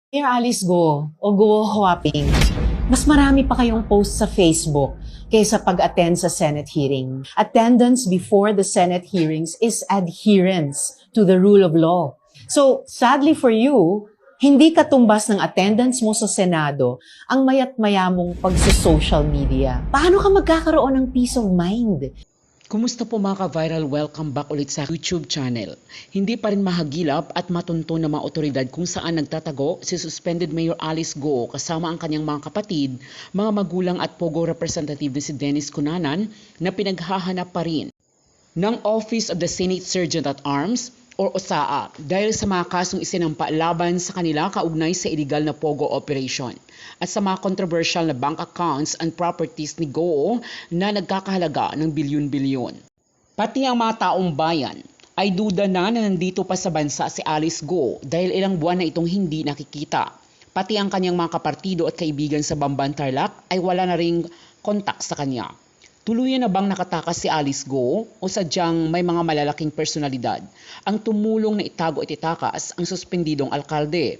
Dear Alice Go o Go Huaping, mas marami pa kayong post sa Facebook kaysa pag-attend sa Senate hearing. Attendance before the Senate hearings is adherence to the rule of law. So, sadly for you, hindi katumbas ng attendance mo sa Senado ang mayat-maya mong pagsa-social media. Paano ka magkakaroon ng peace of mind? Kumusta po mga ka-viral? Welcome back ulit sa YouTube channel. Hindi pa rin mahagilap at matunto ng mga otoridad kung saan nagtatago si suspended Mayor Alice Go kasama ang kanyang mga kapatid, mga magulang at Pogo representative na si Dennis Cunanan na pinaghahanap pa rin ng Office of the Senate Sergeant at Arms o OSAA dahil sa mga kasong isinampa laban sa kanila kaugnay sa illegal na Pogo operation at sa mga controversial na bank accounts and properties ni Go na nagkakahalaga ng bilyon-bilyon. Pati ang mga taong bayan ay duda na nandito pa sa bansa si Alice Go dahil ilang buwan na itong hindi nakikita. Pati ang kanyang mga kapartido at kaibigan sa Bamban Tarlac ay wala na ring kontak sa kanya. Tuluyan na bang nakatakas si Alice Go o sadyang may mga malalaking personalidad ang tumulong na itago at itakas ang suspendidong alkalde?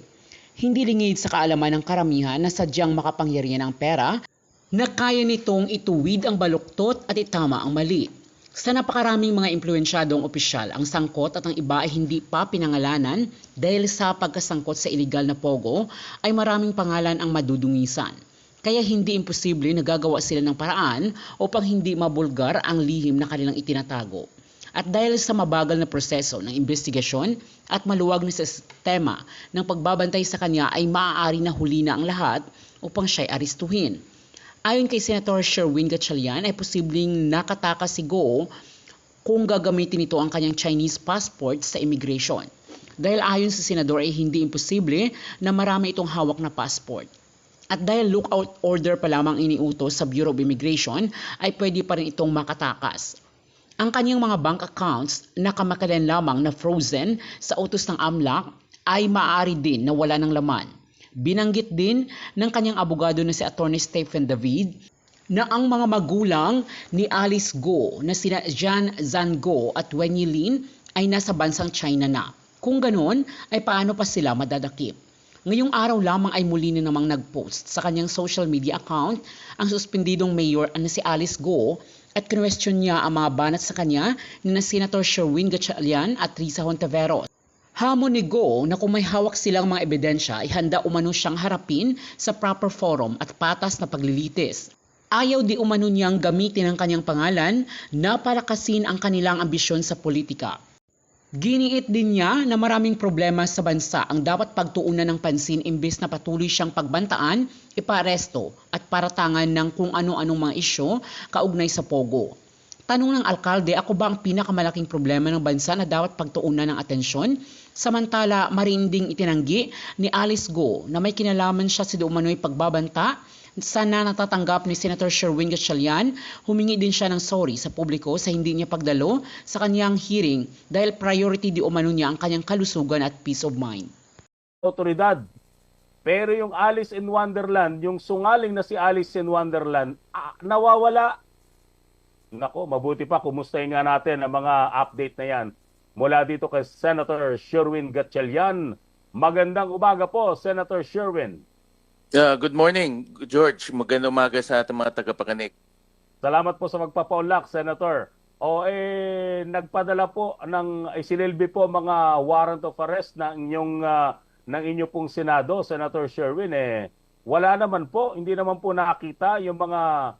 Hindi lingid sa kaalaman ng karamihan na sadyang makapangyarihan ang pera na kaya nitong ituwid ang baluktot at itama ang mali. Sa napakaraming mga impluensyadong opisyal ang sangkot at ang iba ay hindi pa pinangalanan dahil sa pagkasangkot sa iligal na Pogo ay maraming pangalan ang madudungisan. Kaya hindi imposible na gagawa sila ng paraan upang hindi mabulgar ang lihim na kanilang itinatago. At dahil sa mabagal na proseso ng investigasyon at maluwag na sistema ng pagbabantay sa kanya ay maaari na huli na ang lahat upang siya'y aristuhin. Ayon kay Senator Sherwin Gatchalian ay posibleng nakatakas si Go kung gagamitin ito ang kanyang Chinese passport sa immigration. Dahil ayon sa senador ay hindi imposible na marami itong hawak na passport. At dahil lookout order pa lamang iniutos sa Bureau of Immigration, ay pwede pa rin itong makatakas. Ang kanyang mga bank accounts na kamakailan lamang na frozen sa utos ng AMLAC ay maaari din na wala ng laman. Binanggit din ng kanyang abogado na si Attorney Stephen David na ang mga magulang ni Alice Go na sina Jan Zan Go at Wen Yilin ay nasa bansang China na. Kung ganoon, ay paano pa sila madadakip? Ngayong araw lamang ay muli na namang nag-post sa kanyang social media account ang suspendidong mayor na si Alice Go at kinwestiyon niya ang mga banat sa kanya ni na Senator Sherwin Gatchalian at Risa Hontiveros. Hamon ni Go na kung may hawak silang mga ebidensya ay handa umano siyang harapin sa proper forum at patas na paglilitis. Ayaw di umano niyang gamitin ang kanyang pangalan na palakasin ang kanilang ambisyon sa politika. Giniit din niya na maraming problema sa bansa ang dapat pagtuunan ng pansin imbes na patuloy siyang pagbantaan, iparesto at paratangan ng kung ano-anong mga isyo kaugnay sa Pogo. Tanong ng alkalde, ako ba ang pinakamalaking problema ng bansa na dapat pagtuunan ng atensyon? Samantala, marinding itinanggi ni Alice Go na may kinalaman siya sa umano'y pagbabanta. Sana natatanggap ni Senator Sherwin Gatchalian, humingi din siya ng sorry sa publiko sa hindi niya pagdalo sa kanyang hearing dahil priority di umano niya ang kanyang kalusugan at peace of mind. Otoridad. Pero yung Alice in Wonderland, yung sungaling na si Alice in Wonderland, nawawala. Nako, mabuti pa, kumustahin nga natin ang mga update na yan. Mula dito kay Senator Sherwin Gatchalian. Magandang umaga po, Senator Sherwin. Good morning, George. Magandang umaga sa ating mga tagapakinig. Salamat po sa magpapaunlak, Senator. Nagpadala po ng isinilbi po mga warrant of arrest ng inyo pong Senado, Senator Sherwin. Wala naman po, hindi naman po nakita yung mga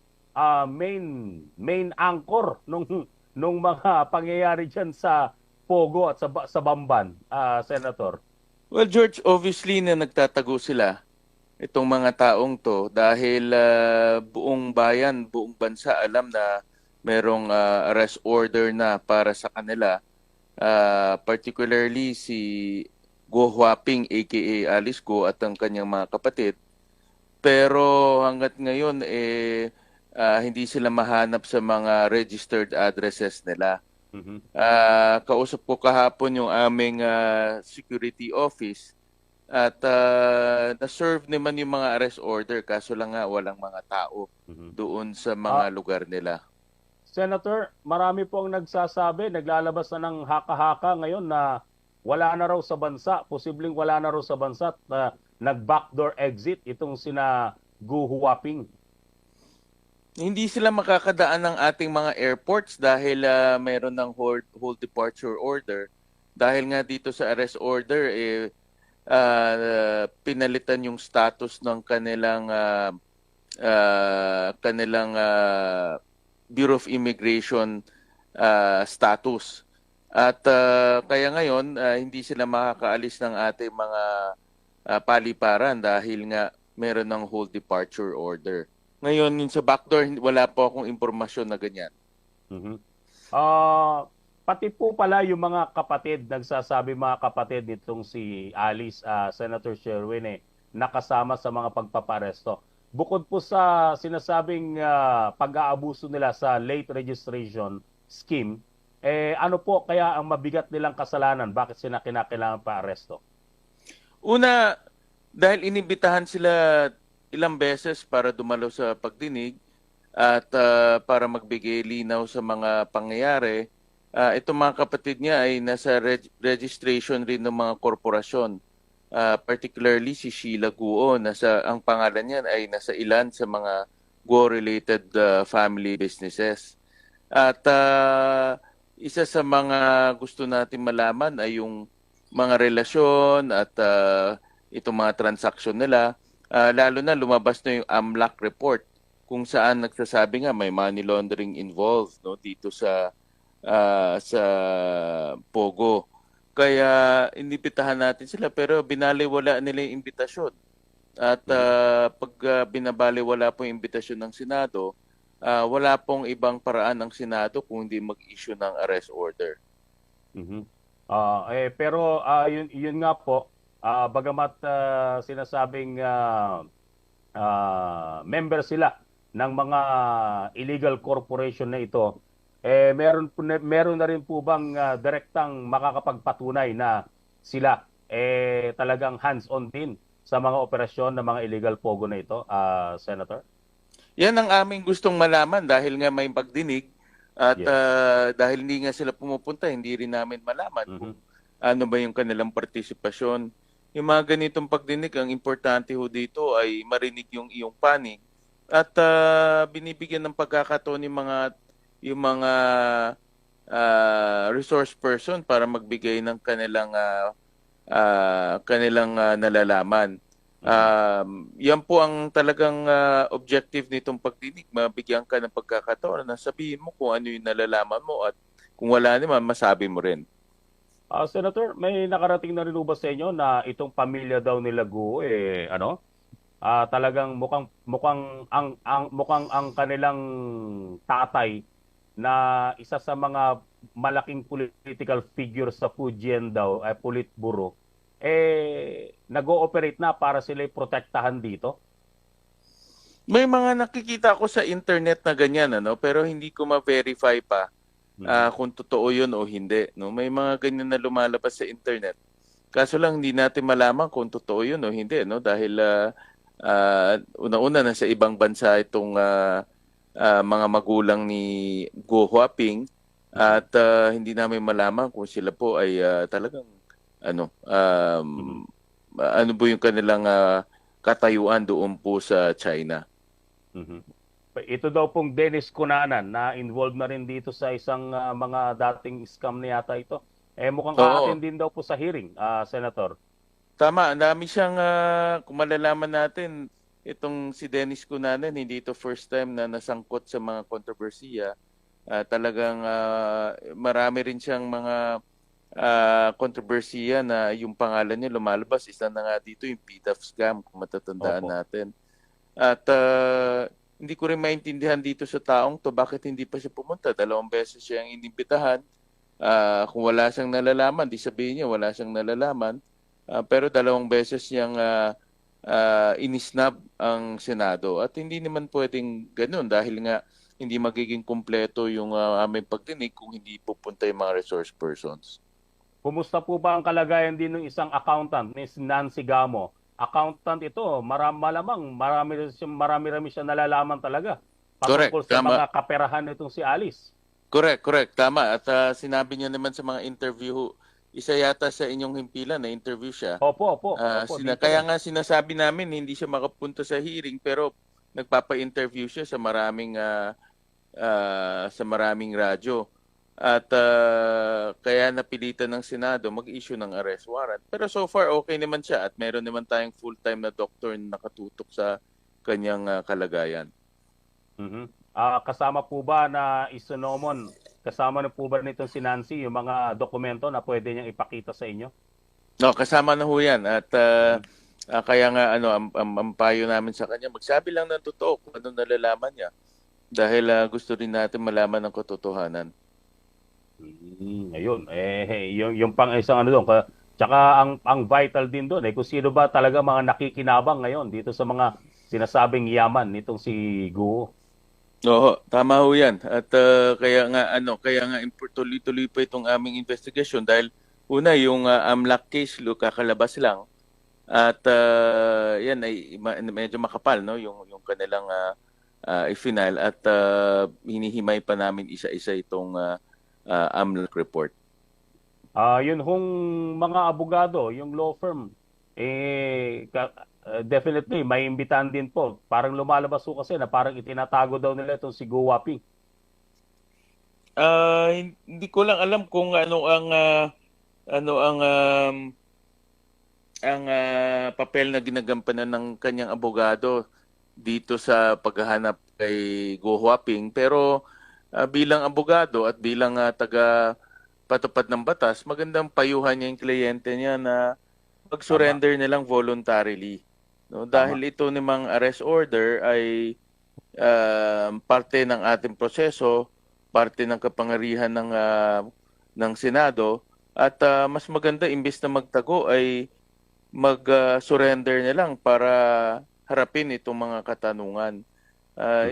main anchor nung mga pangyayari diyan sa Pogo at sa Bamban, Senator. Well, George, obviously na nagtatago sila itong mga taong to dahil buong bayan, buong bansa alam na merong arrest order na para sa kanila. Particularly si Go Huaping aka Alice Go at ang kanyang mga kapatid. Pero hanggat ngayon hindi sila mahanap sa mga registered addresses nila. Kausap ko kahapon yung aming security office. At na-serve naman yung mga arrest order kaso lang nga walang mga tao doon sa mga lugar nila. Senator, marami po ang nagsasabi, naglalabas na ng haka-haka ngayon na wala na raw sa bansa, posibleng wala na raw sa bansa at nag-backdoor exit itong sina Gu Huaping? Hindi sila makakadaan ng ating mga airports dahil mayroon ng hold departure order. Dahil nga dito sa arrest order, pinalitan yung status ng kanilang Bureau of Immigration status. At kaya ngayon, hindi sila makakaalis ng ating mga paliparan dahil nga meron ng hold departure order. Ngayon, yun sa backdoor, wala po akong impormasyon na ganyan. Mhm. Pati po pala yung mga kapatid, nagsasabi mga kapatid nitong si Alice, Senator Sherwin, nakasama sa mga pagpaparesto. Bukod po sa sinasabing pag-aabuso nila sa late registration scheme, ano po kaya ang mabigat nilang kasalanan? Bakit sila kinakailangan pa aresto? Una, dahil inibitahan sila ilang beses para dumalo sa pagdinig at para magbigay linaw sa mga pangyayari, itong mga kapatid niya ay nasa registration rin ng mga korporasyon. Particularly si Sheila Guo, ang pangalan niya ay nasa ilan sa mga Guo-related family businesses. At isa sa mga gusto natin malaman ay yung mga relasyon at itong mga transaksyon nila. Lalo na lumabas na yung AMLAC report kung saan nagsasabi nga may money laundering involved, no, dito sa Pogo. Kaya inibitahan natin sila pero binaliwala nila yung imbitasyon. At pag binabaliwala po yung imbitasyon ng Senado, wala pong ibang paraan ng Senado kung hindi mag-issue ng arrest order. Mhm. Pero yun nga po, bagamat sinasabing member sila ng mga illegal corporation na ito, meron na rin po bang direktang makakapagpatunay na sila talagang hands-on din sa mga operasyon ng mga illegal pogo na ito, Senator? Yan ang aming gustong malaman dahil nga may pagdinig at Yes. dahil hindi nga sila pumupunta, hindi rin namin malaman kung ano ba yung kanilang partisipasyon. Yung mga ganitong pagdinig, ang importante ho dito ay marinig yung iyong panig at binibigyan ng pagkakataon yung mga resource person para magbigay ng kanilang nalalaman. Yan po ang talagang objective nitong pagdinig. Mabigyan ka ng pagkakataon na sabihin mo kung ano yung nalalaman mo at kung wala naman, masabi mo rin. Senator, may nakarating na rin ba sa inyo na itong pamilya daw nila Guo talagang mukhang ang kanilang tatay na isa sa mga malaking political figure sa Fujian daw, Politburo, nag-ooperate na para sila protektahan dito? May mga nakikita ko sa internet na ganyan, pero hindi ko ma-verify pa kung totoo yun o hindi. No? May mga ganyan na lumalabas sa internet. Kaso lang hindi natin malaman kung totoo yun o hindi. No? Dahil una-una na sa ibang bansa itong mga magulang ni Guo Huaping at hindi namin malaman kung sila po ay talagang ano po yung kanilang katayuan doon po sa China. Ito daw pong Dennis Cunanan na involved na rin dito sa isang mga dating scam na yata ito. Mukhang aatin din daw po sa hearing, Senator. Tama, dami siyang, kung malalaman natin, itong si Dennis Cunanan, hindi ito first time na nasangkot sa mga kontrobersiya. Talagang marami rin siyang mga kontrobersiya na yung pangalan niya lumalabas. Isa na nga dito yung PDAF scam, kung matatandaan natin. At hindi ko rin maintindihan dito sa taong to bakit hindi pa siya pumunta. 2 beses siyang inimbitahan. Kung wala siyang nalalaman, di sabihin niya wala siyang nalalaman. Pero 2 beses niyang inisnab ang Senado. At hindi naman pwedeng ganun dahil nga hindi magiging kumpleto yung aming pagdinig kung hindi pupunta yung mga resource persons. Kumusta po ba ang kalagayan din ng isang accountant ni Nancy Gamo? Accountant ito, malamang marami siya nalalaman talaga patungkol sa mga kaperahan nitong si Alice. Correct. Tama. At sinabi niya naman sa mga interview isa yata sa inyong himpilan na interview siya. Opo, dito Kaya rin. nga sinasabi namin hindi siya makapunta sa hearing pero nagpapa-interview siya sa maraming radyo. At kaya napilitan ng Senado mag-issue ng arrest warrant. Pero so far okay naman siya at meron naman tayong full-time na doktor na nakatutok sa kanyang kalagayan. Mhm. Kasama po ba na isinomon, kasama na po ba nitong si Nancy yung mga dokumento na pwede niyang ipakita sa inyo? No, kasama na ho yan. At Mhm. kaya nga ang payo namin sa kanya, magsabi lang ng totoo kung ano nalalaman niya. Dahil gusto rin natin malaman ang katotohanan. Ayun, yung pang isang ano doon, tsaka ang vital din doon kung sino ba talaga mga nakikinabang ngayon dito sa mga sinasabing yaman nitong si Guo. Oo, tama ho 'yan. At kaya nga tuloy-tuloy pa itong aming investigasyon dahil una yung AMLAC case kakalabas lang at yan ay medyo makapal no yung kanilang i-final at hinihimay pa namin isa-isa itong AMLAC report. Yun hong mga abogado, yung law firm, definitely may imbitahan din po. Parang lumalabas po kasi na parang itinatago daw nila itong si Go Waping. Hindi ko lang alam kung ano ang papel na ginagampanan ng kanyang abogado dito sa paghahanap kay Go Huaping pero bilang abogado at bilang taga patupad ng batas, magandang payuhan niya yung kliyente niya na Tama, mag-surrender na lang voluntarily. No? tama. Dahil ito namang arrest order ay parte ng ating proseso, parte ng kapangyarihan ng Senado at mas maganda imbes na magtago ay mag-surrender na lang para harapin itong mga katanungan.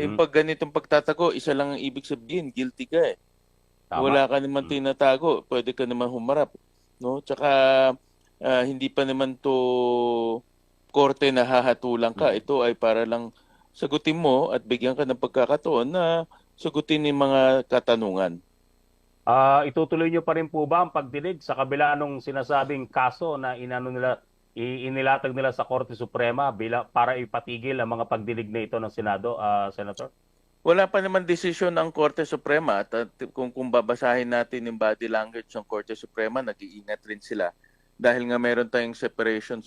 Yung Mhm. pag ganitong pagtatago, isa lang ang ibig sabihin, guilty ka eh. Tama. Wala ka naman Mm. tinatago, pwede ka naman humarap. No? Tsaka hindi pa naman to korte na hahatulan ka. Mm. Ito ay para lang sagutin mo at bigyan ka ng pagkakataon na sagutin yung mga katanungan. Itutuloy niyo pa rin po ba ang pagdinig sa kabila nung sinasabing kaso na inilatag nila sa Korte Suprema para ipatigil ang mga pagdinig na ito ng Senado, Senator? Wala pa naman desisyon ang Korte Suprema at kung babasahin natin yung body language ng Korte Suprema, nag-iingat rin sila dahil nga meron tayong separation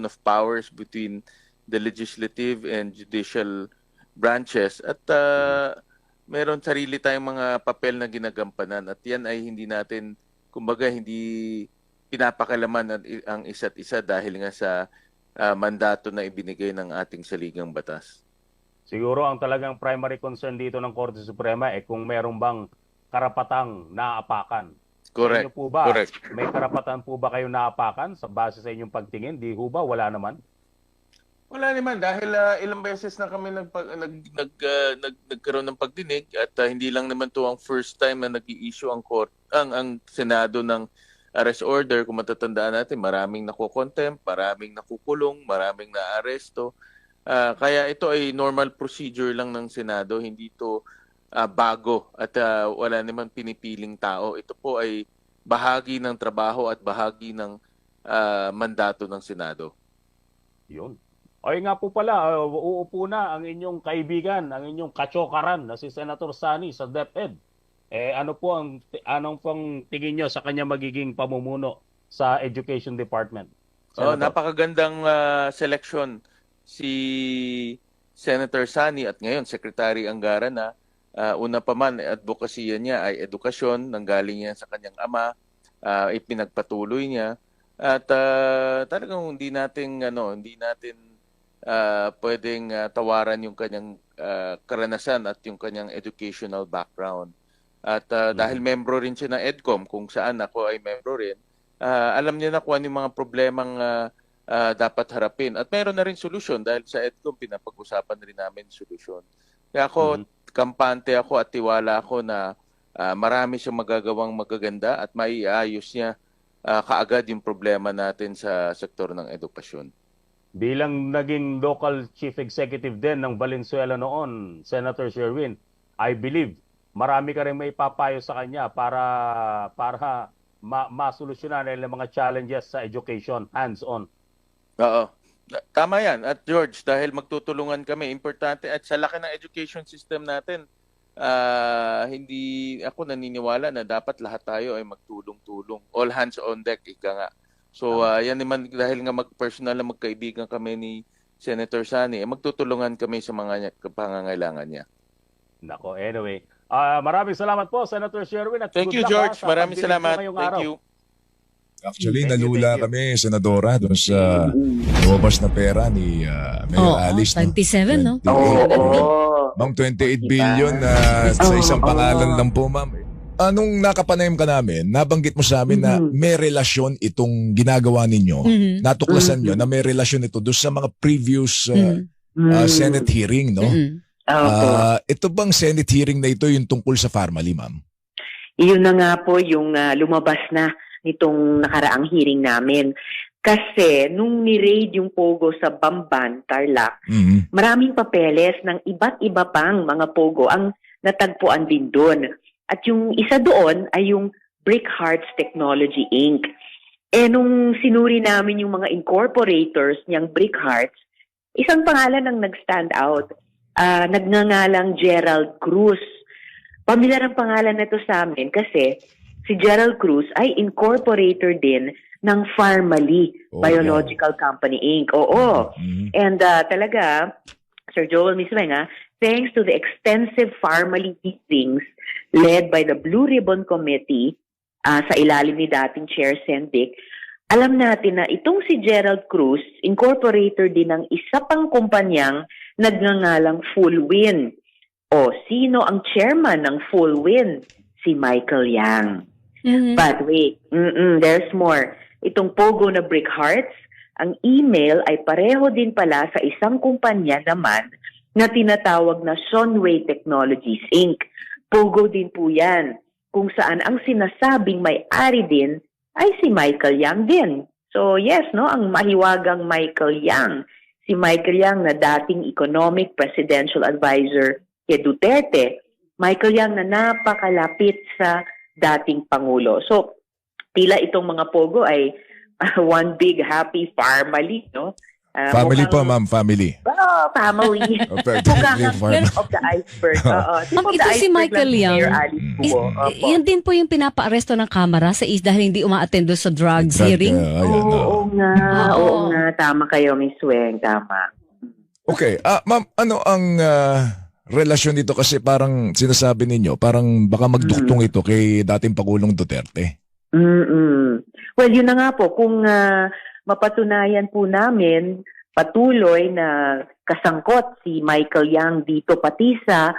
of powers between the legislative and judicial branches at Mhm. meron sarili tayong mga papel na ginagampanan at yan ay hindi pinapakalaman ang isa't isa dahil nga sa mandato na ibinigay ng ating saligang batas. Siguro ang talagang primary concern dito ng Korte Suprema kung meron bang karapatang naapakan. Sa inyo Correct. po ba, Correct. may karapatan po ba kayo naapakan sa base sa inyong pagtingin? Di ho ba? Wala naman. Wala naman dahil ilang beses na kami nagkaroon ng pagdinig at hindi lang naman to ang first time na nag-i-issue ang Senado ng arrest order. Kung matatandaan natin, maraming nakokontempt, maraming nakukulong, maraming naaresto. Kaya ito ay normal procedure lang ng Senado, hindi ito bago at wala naman pinipiling tao. Ito po ay bahagi ng trabaho at bahagi ng mandato ng Senado. Yun. Ay nga po pala, uupo na ang inyong kaibigan, ang inyong kachokaran na si Senator Sani sa DepEd. Anong pong tingin nyo sa kanya magiging pamumuno sa Education Department? Senator. Napakagandang selection si Senator Sani at ngayon Secretary Angara na una pa man advokasya niya ay edukasyon, nanggaling yan sa kanyang ama, ipinagpatuloy niya at talagang hindi natin pwedeng tawaran yung kanyang karanasan at yung kanyang educational background. At dahil Mhm. membro rin siya ng EDCOM kung saan ako ay membro rin, alam niya na kung ano yung mga problemang dapat harapin. At meron na rin solusyon dahil sa EDCOM pinapag-usapan rin namin solusyon. Kaya ako, Mhm. kampante ako at tiwala ako na marami siyang magagawang magaganda at maiayos niya kaagad yung problema natin sa sektor ng edukasyon. Bilang naging local chief executive din ng Valenzuela noon, Senator Sherwin, I believe marami ka rin may papayo sa kanya para masolusyonan nila mga challenges sa education, hands-on. Oo. Tama yan. At George, dahil magtutulungan kami, importante at sa laki ng education system natin, hindi ako naniniwala na dapat lahat tayo ay magtulong-tulong. All hands on deck, ika nga. So, yan naman, dahil nga personal na magkaibigan kami ni Senator Sani, magtutulungan kami sa mga pangangailangan niya. Nako, anyway. Maraming salamat po, Senator Sherwin. At Thank you, good luck, George. Maraming salamat. ngayong Thank araw. you. Actually, Thank you, nalula thank you. kami, Senadora, doon sa lumabas na pera ni Mayor Alice. 27, no? 28. Ma'am, 28 billion sa isang pangalan lang po, ma'am. Anong nakapanayam ka namin, nabanggit mo sa amin na may relasyon itong ginagawa ninyo, natuklasan nyo na may relasyon ito doon sa mga previous Senate hearing, no? Ito bang Senate hearing na ito yung tungkol sa Pharmally, ma'am? Iyon na nga po yung lumabas na nitong nakaraang hearing namin. Kasi nung ni-raid yung Pogo sa Bamban, Tarlac, maraming papeles ng iba't iba pang mga Pogo ang natagpuan din doon. At yung isa doon ay yung Brick Hearts Technology Inc. Nung sinuri namin yung mga incorporators niyang Brick Hearts, isang pangalan ang nag-stand out. Nagngangalang Gerald Cruz. Pamilyar ang pangalan na to sa amin kasi si Gerald Cruz ay incorporator din ng Pharmally Biological Company Inc. Oo. And talaga, Sir Joel mismo thanks to the extensive Pharmally hearings led by the Blue Ribbon Committee sa ilalim ni dating Chair Sendic, alam natin na itong si Gerald Cruz, incorporator din ng isa pang kumpanyang nagngangalang Full Win. O, sino ang chairman ng Full Win? Si Michael Yang. But wait, there's more. Itong Pogo na Brick Hearts, ang email ay pareho din pala sa isang kumpanya naman na tinatawag na Sunway Technologies Inc. Pogo din po yan, kung saan ang sinasabing may-ari din ay si Michael Yang din. So yes, no, ang mahiwagang Michael Yang. Si Michael Yang na dating economic presidential advisor kay Duterte. Michael Yang na napakalapit sa dating Pangulo. So tila itong mga Pogo ay one big happy Pharmally, no? Family po, ma'am, family. Family. Mukhang tip of the iceberg. Ito si Michael Yang. Yan din po yung pinapa-aresto ng Kamara sa dahil hindi uma-attend doon sa drugs hearing. Oo nga. Tama kayo, Miss Weng. Tama. Okay. Ma'am, ano ang relasyon dito? Kasi parang sinasabi ninyo, parang baka magduktong ito kay dating Pangulong Duterte. Well, yun na nga po. Kung mapatunayan po namin patuloy na kasangkot si Michael Yang dito pati sa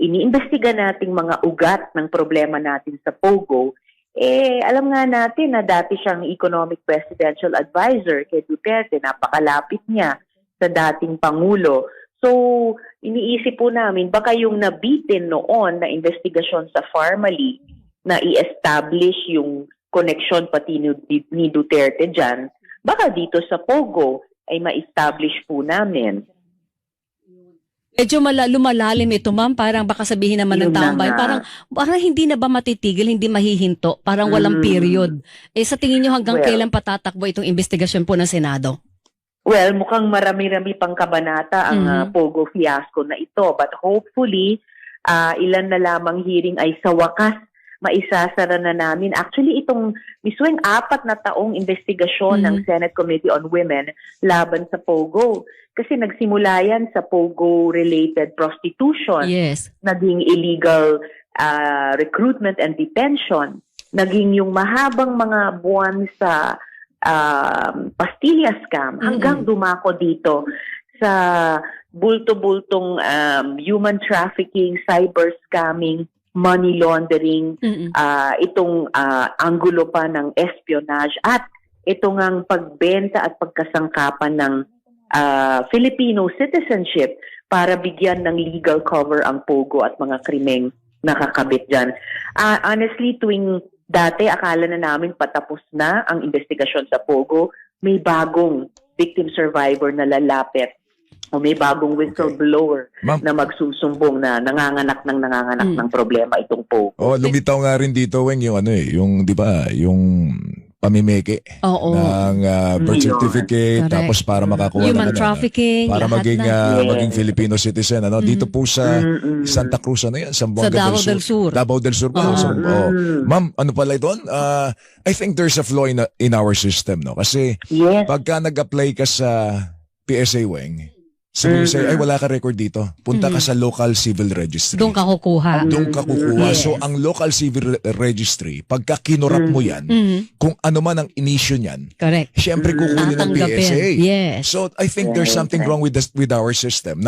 iniimbestiga nating mga ugat ng problema natin sa Pogo, alam nga natin na dati siyang economic presidential advisor kay Duterte, napakalapit niya sa dating Pangulo. So, iniisip po namin, baka yung nabitin noon na investigasyon sa Pharmally na i-establish yung connection pati ni Duterte dyan, baka dito sa Pogo ay ma-establish po namin. Medyo lumalalim ito, ma'am. Parang baka sabihin naman ng taong bayan. Parang hindi na ba matitigil, hindi mahihinto? Parang walang period. Sa tingin nyo hanggang kailan patatakbo itong investigasyon po ng Senado? Well, mukhang marami-rami pang kabanata ang Pogo fiasco na ito. But hopefully, ilan na lamang hearing ay sa wakas maisasara na namin. Actually, itong misweng 4 na taong investigasyon ng Senate Committee on Women laban sa Pogo. Kasi nagsimula yan sa Pogo-related prostitution. Yes. Naging illegal recruitment and detention. Naging yung mahabang mga buwan sa pastilla scam hanggang dumako dito sa bulto-bultong human trafficking, cyber scamming, money laundering, itong anggulo pa ng espionage at itong ang pagbenta at pagkasangkapan ng Filipino citizenship para bigyan ng legal cover ang Pogo at mga krimeng nakakabit dyan. Honestly, tuwing dati akala na namin patapos na ang investigasyon sa Pogo, may bagong victim survivor na lalapit o may bagong whistleblower Ma'am. na magsusumbong na nanganganak ng problema itong POGO. Oh, lumitaw nga rin dito, Weng, yung ano yung, di ba, yung pamimeke Oo. ng birth Yun. certificate, Correct. tapos para makakuha Human ng ano, trafficking, para lahat maging na. Yes. maging Filipino citizen, ano, dito po sa Santa Cruz, ano yan, Zamboanga Sa Davao del Sur. Davao del Sur pa. Oo. Ma'am, ano pala doon? I think there's a flaw in our system, no? Kasi Yes. pagka nag-apply ka sa PSA, Weng, sabi say, ay wala ka record dito. Punta ka sa local civil registry. Doon ka kukuha. Doon ka kukuha. Yes. So, ang local civil registry, pagka kinurap mo yan, kung ano man ang inisyo niyan, Correct. syempre kukunin ng Tatanggapin. PSA. Yes. So, I think there's something wrong with our system. Not